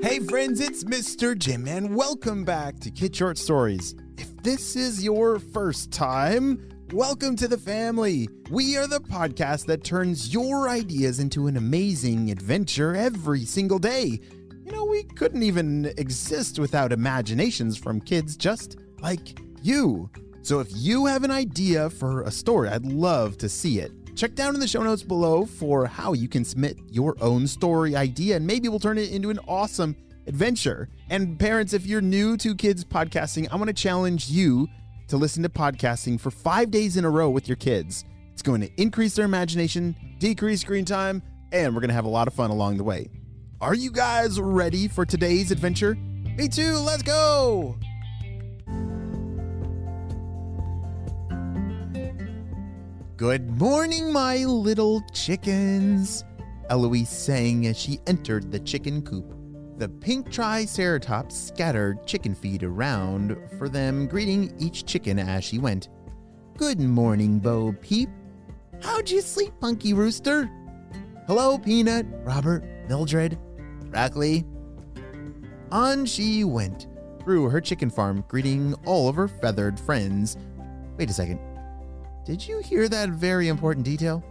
Hey friends, it's Mr. Jim and welcome back to Kid Short Stories. If this is your first time, welcome to the family. We are the podcast that turns your ideas into an amazing adventure every single day. You know, we couldn't even exist without imaginations from kids just like you. So if you have an idea for a story, I'd love to see it. Check down in the show notes below for how you can submit your own story idea, and maybe we'll turn it into an awesome adventure. And parents, if you're new to kids podcasting, I want to challenge you to listen to podcasting for 5 days in a row with your kids. It's going to increase their imagination, decrease screen time, and we're going to have a lot of fun along the way. Are you guys ready for today's adventure? Me too, let's go! Good morning, my little chickens, Eloise sang as she entered the chicken coop. The pink triceratops scattered chicken feed around for them, greeting each chicken as she went. Good morning, Bo Peep. How'd you sleep, Punky Rooster? Hello, Peanut, Robert, Mildred, Broccoli. On she went through her chicken farm, greeting all of her feathered friends. Wait a second. Did you hear that very important detail?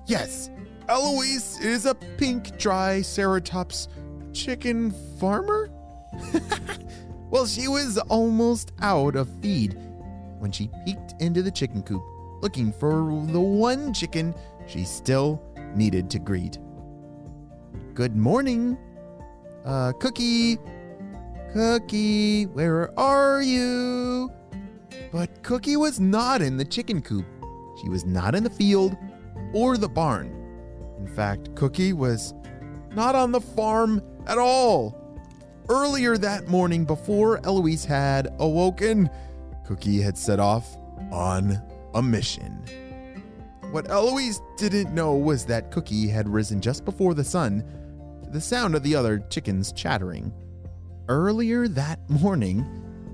Yes, Eloise is a pink triceratops chicken farmer? Well, she was almost out of feed when she peeked into the chicken coop, looking for the one chicken she still needed to greet. Good morning. Cookie, where are you? But Cookie was not in the chicken coop. She was not in the field or the barn. In fact, Cookie was not on the farm at all. Earlier that morning, before Eloise had awoken, Cookie had set off on a mission. What Eloise didn't know was that Cookie had risen just before the sun to the sound of the other chickens chattering. Earlier that morning,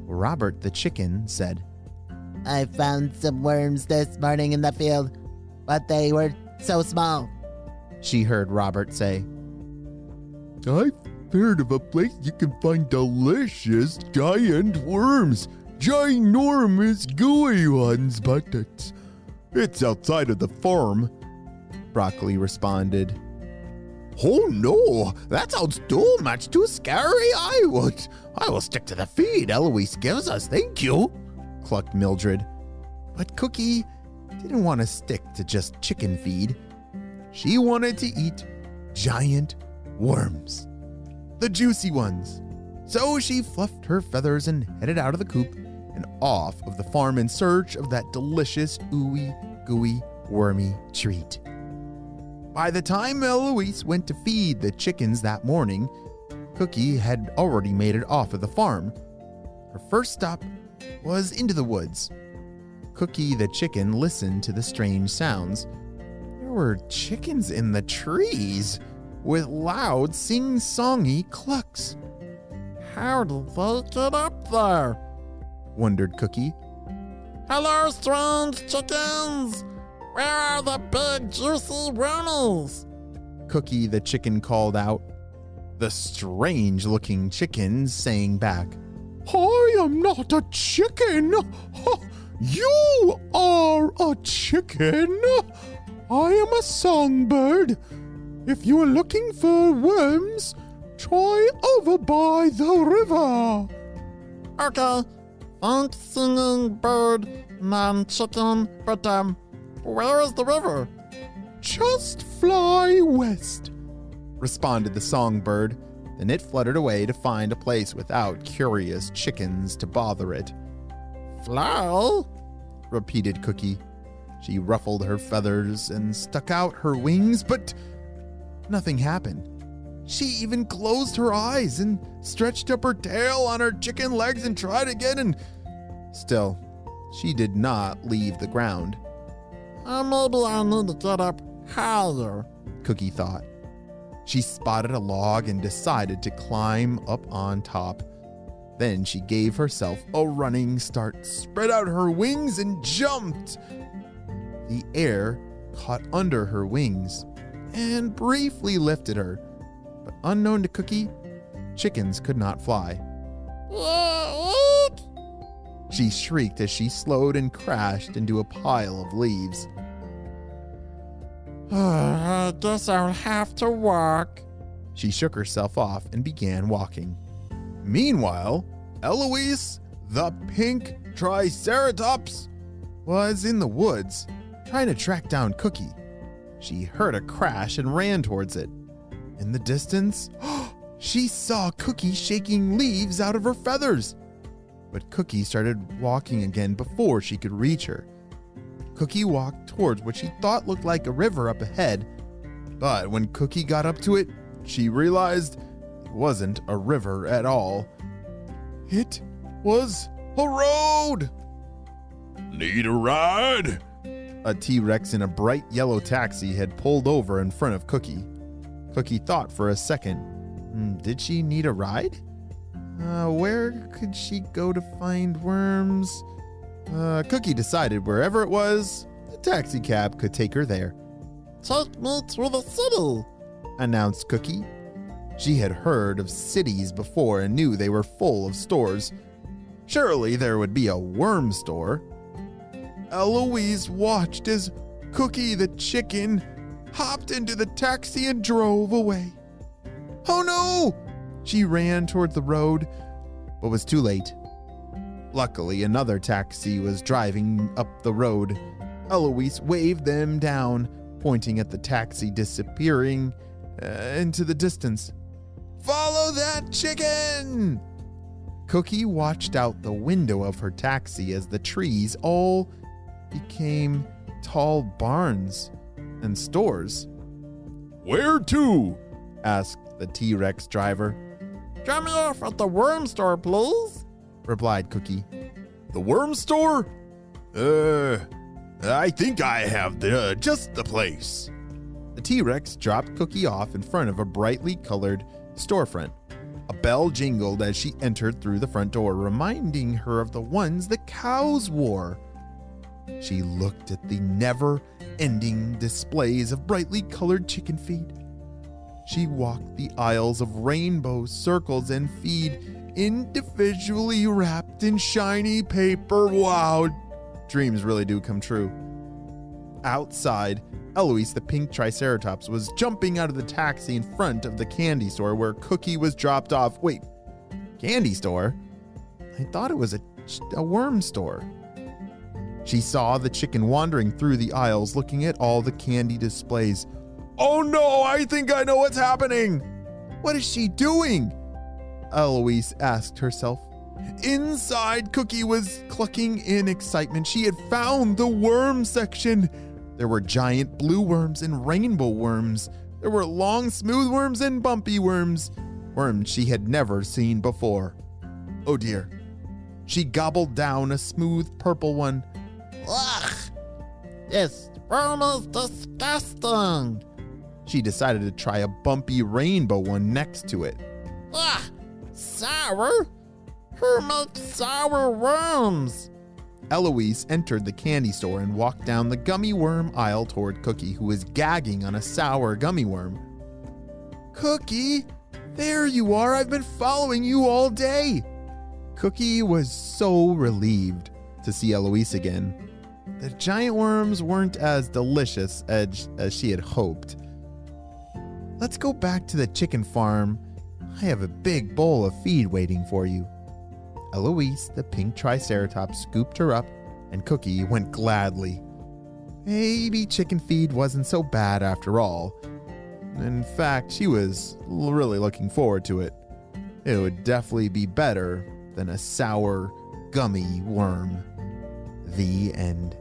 Robert the chicken said, I found some worms this morning in the field, but they were so small. She heard Robert say. I've heard of a place you can find delicious giant worms. Ginormous gooey ones, but it's outside of the farm. Broccoli responded. Oh no, that sounds too much too scary. I will stick to the feed Eloise gives us, thank you, clucked Mildred. But Cookie didn't want to stick to just chicken feed. She wanted to eat giant worms, the juicy ones. So she fluffed her feathers and headed out of the coop and off of the farm in search of that delicious, ooey, gooey, wormy treat. By the time Eloise went to feed the chickens that morning, Cookie had already made it off of the farm. Her first stop was into the woods. Cookie the chicken listened to the strange sounds. There were chickens in the trees with loud sing-songy clucks. How did they get up there? Wondered Cookie. Hello, strange chickens! Where are the big juicy wormies? Cookie the chicken called out. The strange-looking chickens sang back. I am not a chicken. You are a chicken. I am a songbird. If you are looking for worms, try over by the river. Okay, thanks, singing bird, non-chicken, but where is the river? Just fly west, responded the songbird. Then it fluttered away to find a place without curious chickens to bother it. Fly? Repeated Cookie. She ruffled her feathers and stuck out her wings, but nothing happened. She even closed her eyes and stretched up her tail on her chicken legs and tried again, and still, she did not leave the ground. Maybe I need to get up higher, Cookie thought. She spotted a log and decided to climb up on top. Then she gave herself a running start, spread out her wings, and jumped. The air caught under her wings and briefly lifted her. But unknown to Cookie, chickens could not fly. She shrieked as she slowed and crashed into a pile of leaves. I guess I'll have to walk. She shook herself off and began walking. Meanwhile, Eloise, the pink triceratops, was in the woods trying to track down Cookie. She heard a crash and ran towards it. In the distance, she saw Cookie shaking leaves out of her feathers. But Cookie started walking again before she could reach her. Cookie walked towards what she thought looked like a river up ahead, but when Cookie got up to it, she realized it wasn't a river at all. It was a road! Need a ride? A T-Rex in a bright yellow taxi had pulled over in front of Cookie. Cookie thought for a second. Did she need a ride? Where could she go to find worms? Cookie decided wherever it was, the taxi cab could take her there. Take me to the city, announced Cookie. She had heard of cities before and knew they were full of stores. Surely there would be a worm store. Eloise watched as Cookie the chicken hopped into the taxi and drove away. Oh no! She ran toward the road, but was too late. Luckily, another taxi was driving up the road. Eloise waved them down, pointing at the taxi disappearing into the distance. Follow that chicken! Cookie watched out the window of her taxi as the trees all became tall barns and stores. Where to? Asked the T-Rex driver. Drop me off at the worm store, please, replied Cookie. The worm store? I think I have just the place. The T-Rex dropped Cookie off in front of a brightly colored storefront. A bell jingled as she entered through the front door, reminding her of the ones the cows wore. She looked at the never-ending displays of brightly colored chicken feed. She walked the aisles of rainbow circles and feed individually wrapped in shiny paper. Wow, dreams really do come true. Outside, Eloise the pink triceratops was jumping out of the taxi in front of the candy store where Cookie was dropped off. Wait, candy store? I thought it was a worm store. She saw the chicken wandering through the aisles looking at all the candy displays. Oh no, I think I know what's happening! What is she doing? Eloise asked herself. Inside, Cookie was clucking in excitement. She had found the worm section. There were giant blue worms and rainbow worms. There were long, smooth worms and bumpy worms. Worms she had never seen before. Oh dear. She gobbled down a smooth purple one. Ugh! This worm is disgusting! She decided to try a bumpy rainbow one next to it. Ugh! Sour? Who makes sour worms? Eloise entered the candy store and walked down the gummy worm aisle toward Cookie, who was gagging on a sour gummy worm. Cookie, there you are. I've been following you all day. Cookie was so relieved to see Eloise again. The giant worms weren't as delicious as she had hoped. Let's go back to the chicken farm. I have a big bowl of feed waiting for you. Eloise, the pink triceratops, scooped her up, and Cookie went gladly. Maybe chicken feed wasn't so bad after all. In fact, she was really looking forward to it. It would definitely be better than a sour, gummy worm. The end.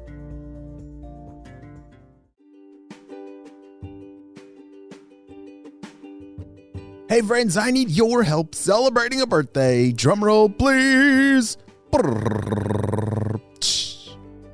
Hey friends, I need your help celebrating a birthday. Drumroll, please.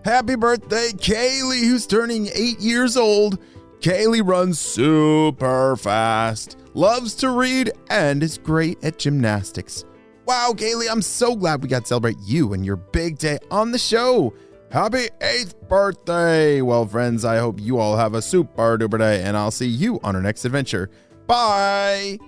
Happy birthday, Kaylee, who's turning 8 years old. Kaylee runs super fast, loves to read, and is great at gymnastics. Wow, Kaylee, I'm so glad we got to celebrate you and your big day on the show. Happy 8th birthday. Well, friends, I hope you all have a super duper day, and I'll see you on our next adventure. Bye.